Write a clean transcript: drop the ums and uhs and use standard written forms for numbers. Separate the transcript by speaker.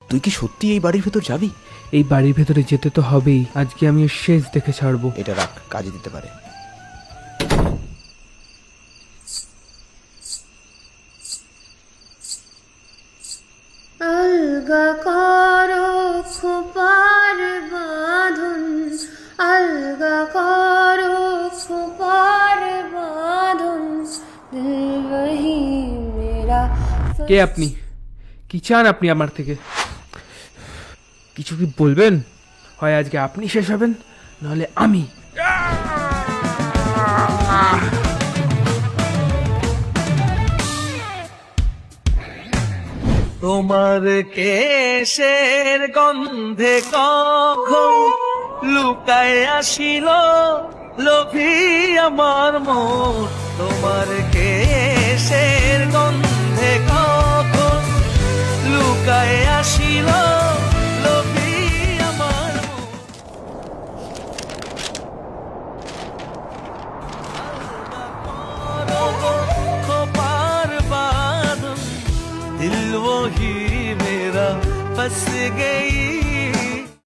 Speaker 1: তুই কি সত্যি এই বাড়ির ভেতর যাবি?
Speaker 2: এই বাড়ির ভেতরে যেতে তো হবেই, আজকে আমি এর শেষ দেখে ছাড়বো।
Speaker 1: এটা রাখ, কাজে দিতে পারে।
Speaker 3: আলগা করো খোপার বাঁধন, আলগা করো খোপার বাঁধন, দিল বহি মেরা।
Speaker 2: কে আপনি? কি চান আপনি আমার থেকে? কিছু কি বলবেন? হয় আজকে আপনি শেষ হবেন, নাহলে আমি।
Speaker 4: তোমার কেশের গন্ধে কখন লুকায় আসিল লোভী আমার মন। তোমার কেশের গন্ধে কখন লুকায় আসিল লোভী আমার মন। খোপার বাঁধন, दिल वो ही मेरा फंस गई